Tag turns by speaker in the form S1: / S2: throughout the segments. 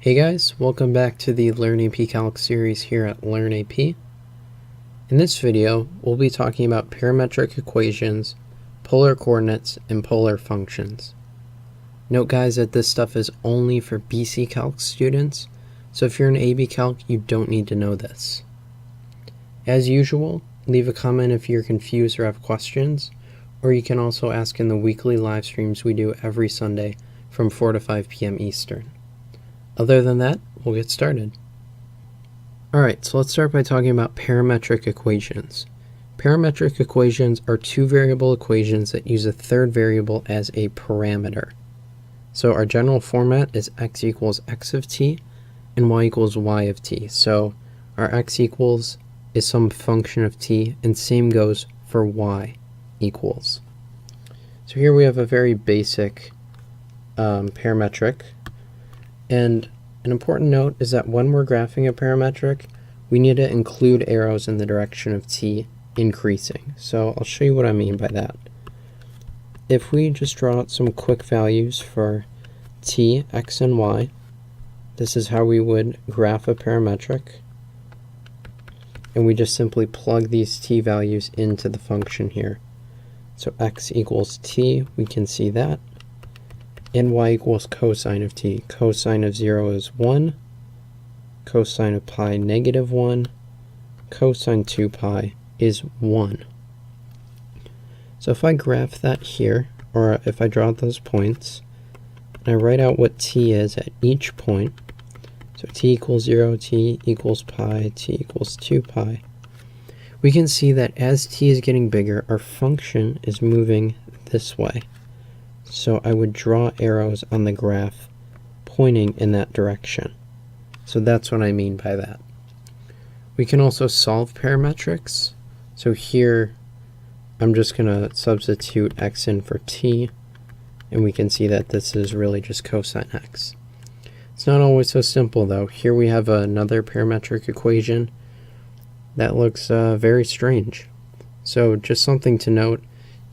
S1: Hey guys, welcome back to the LearnAPCalc series here at LearnAP. In this video, we'll be talking about parametric equations, polar coordinates, and polar functions. Note guys that this stuff is only for BC Calc students, so if you're in AP Calc, you don't need to know this. As usual, leave a comment if you're confused or have questions, or you can also ask in the weekly live streams we do every Sunday from 4 to 5 p.m. Eastern. Other than that, we'll get started. Alright, so let's start by talking about parametric equations. Parametric equations are two variable equations that use a third variable as a parameter. So our general format is x equals x of t and y equals y of t. So our x equals is some function of t, and same goes for y equals. So here we have a very basic parametric. And an important note is that when we're graphing a parametric, we need to include arrows in the direction of t increasing. So I'll show you what I mean by that. If we just draw out some quick values for t, x, and y, this is how we would graph a parametric. And we just simply plug these t values into the function here. So x equals t, we can see that. And y equals cosine of t. Cosine of 0 is 1. Cosine of pi, negative 1. Cosine 2 pi is 1. So if I graph that here, or if I draw out those points, and I write out what t is at each point, so t equals 0, t equals pi, t equals 2 pi, we can see that as t is getting bigger, our function is moving this way. So I would draw arrows on the graph pointing in that direction. So that's what I mean by that. We can also solve parametrics. So here I'm just going to substitute x in for t, and we can see that this is really just cosine x. It's not always so simple though. Here we have another parametric equation that looks very strange. So just something to note.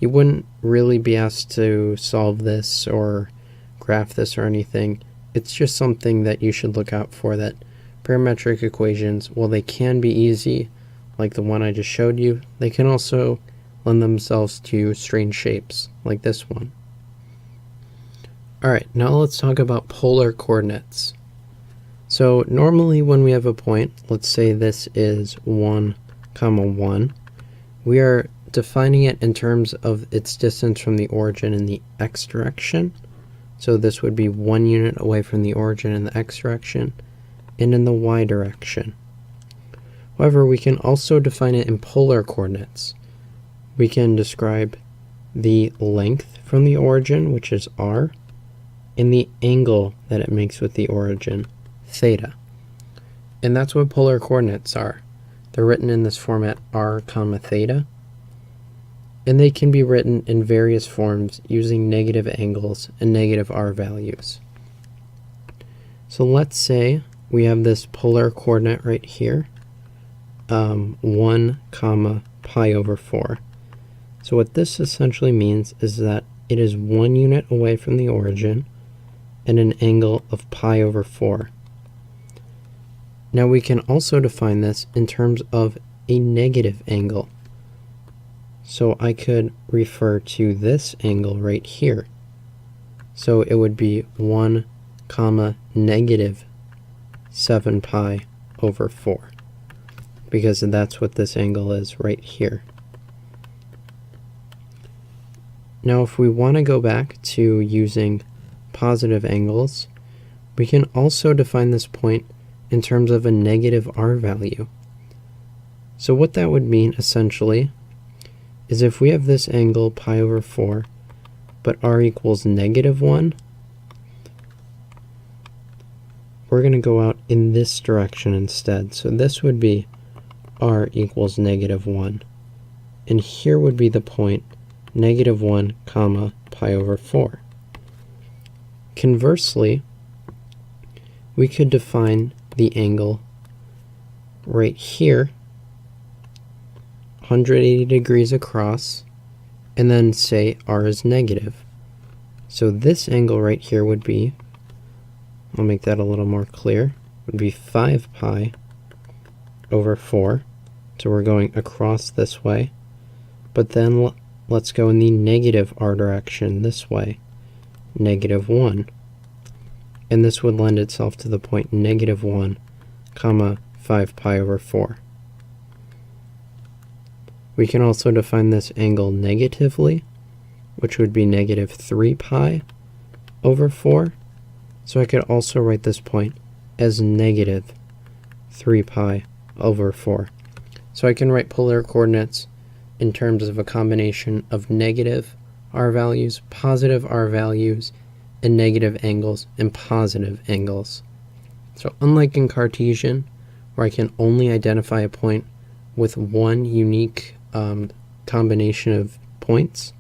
S1: You wouldn't really be asked to solve this or graph this or anything. It's just something that you should look out for, that parametric equations, while they can be easy, like the one I just showed you, they can also lend themselves to strange shapes, like this one. Alright, now let's talk about polar coordinates. So normally when we have a point, let's say this is 1, 1, we are defining it in terms of its distance from the origin in the x direction. So this would be 1 unit away from the origin in the x direction and in the y direction. However, we can also define it in polar coordinates. We can describe the length from the origin, which is r, and the angle that it makes with the origin, theta. And that's what polar coordinates are. They're written in this format r, theta. And they can be written in various forms using negative angles and negative r values. So let's say we have this polar coordinate right here, 1, pi over 4. So what this essentially means is that it is 1 unit away from the origin and an angle of pi over 4. Now we can also define this in terms of a negative angle. So I could refer to this angle right here. So it would be 1, negative 7 pi over 4. Because that's what this angle is right here. Now if we want to go back to using positive angles, we can also define this point in terms of a negative r value. So what that would mean essentially is if we have this angle pi over 4, but r equals negative 1, we're going to go out in this direction instead. So this would be r equals negative 1. And here would be the point negative 1, pi over 4. Conversely, we could define the angle right here, 180 degrees across, and then say r is negative. So this angle right here would be I'll make that a little more clear, would be 5 pi over 4. So we're going across this way. But then let's go in the negative r direction this way, -1. And this would lend itself to the point -1, comma 5 pi over 4. We can also define this angle negatively, which would be -3 pi over 4. So I could also write this point as -3 pi over 4. So I can write polar coordinates in terms of a combination of negative r values, positive r values, and negative angles and positive angles. So unlike in Cartesian, where I can only identify a point with one unique combination of points,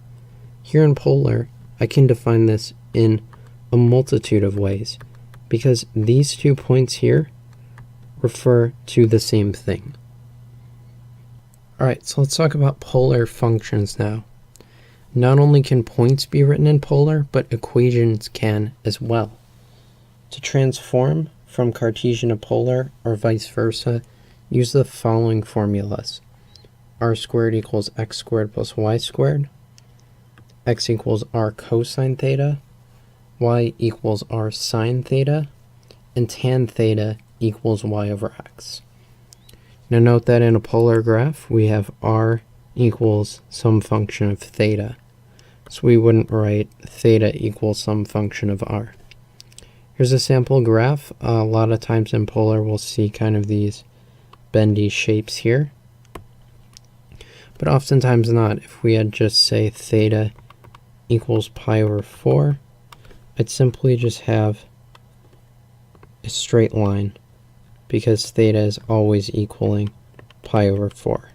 S1: here in polar, I can define this in a multitude of ways, because these 2 points here refer to the same thing. Alright, so let's talk about polar functions now. Not only can points be written in polar, but equations can as well. To transform from Cartesian to polar, or vice versa, use the following formulas. R squared equals x squared plus y squared. X equals r cosine theta. Y equals r sine theta. And tan theta equals y over x. Now note that in a polar graph, we have r equals some function of theta. So we wouldn't write theta equals some function of r. Here's a sample graph. A lot of times in polar, we'll see kind of these bendy shapes here. But oftentimes not. If we had just say theta equals pi over 4, I'd simply just have a straight line, because theta is always equaling pi over 4.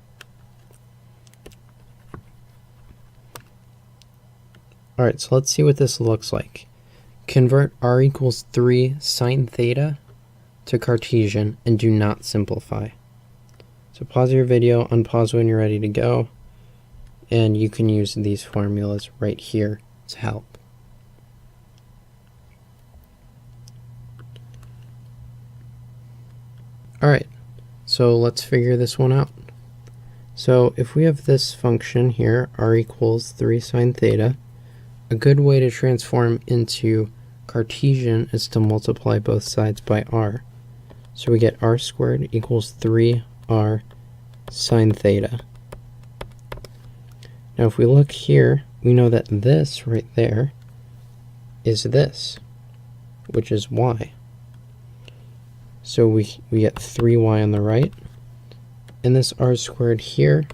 S1: Alright, so let's see what this looks like. Convert r equals 3 sine theta to Cartesian and do not simplify. So pause your video, unpause when you're ready to go, and you can use these formulas right here to help. Alright, so let's figure this one out. So if we have this function here, r equals 3 sine theta, a good way to transform into Cartesian is to multiply both sides by r. So we get r squared equals 3r sine theta. Now if we look here, we know that this right there is this, which is y. So we get 3y on the right, and this r squared here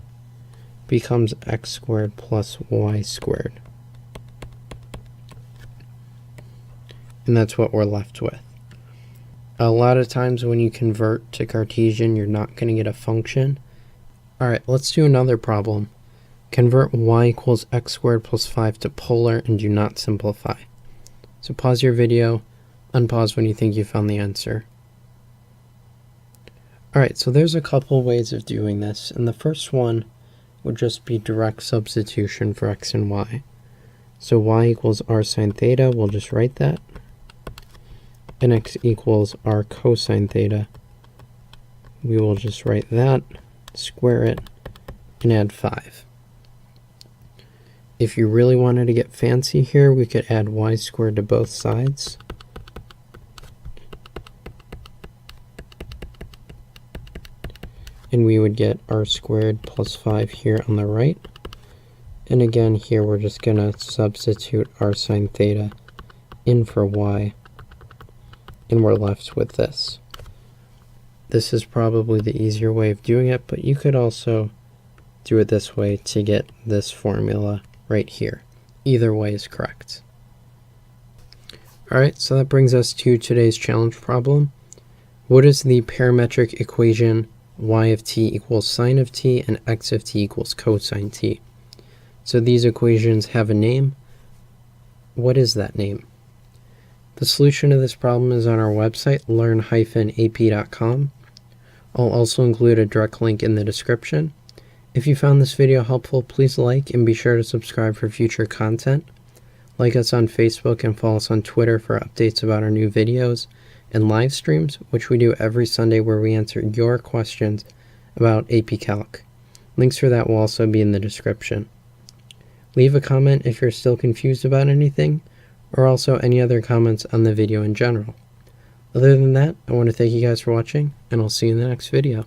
S1: becomes x squared plus y squared. And that's what we're left with. A lot of times when you convert to Cartesian, you're not going to get a function. Alright, let's do another problem. Convert y equals x squared plus 5 to polar and do not simplify. So pause your video, unpause when you think you found the answer. Alright, so there's a couple ways of doing this, and the first one would just be direct substitution for x and y. So y equals r sine theta, we'll just write that. And x equals r cosine theta. We will just write that, square it, and add 5. If you really wanted to get fancy here, we could add y squared to both sides. And we would get r squared plus 5 here on the right. And again, here we're just going to substitute r sine theta in for y. And we're left with this. This is probably the easier way of doing it, but you could also do it this way to get this formula right here. Either way is correct. Alright, so that brings us to today's challenge problem. What is the parametric equation y of t equals sine of t and x of t equals cosine t? So these equations have a name. What is that name? The solution to this problem is on our website, LearnAPCalc. I'll also include a direct link in the description. If you found this video helpful, please like and be sure to subscribe for future content. Like us on Facebook and follow us on Twitter for updates about our new videos. and live streams, which we do every Sunday where we answer your questions about AP Calc. Links for that will also be in the description. Leave a comment if you're still confused about anything, or also any other comments on the video in general. Other than that, I want to thank you guys for watching, and I'll see you in the next video.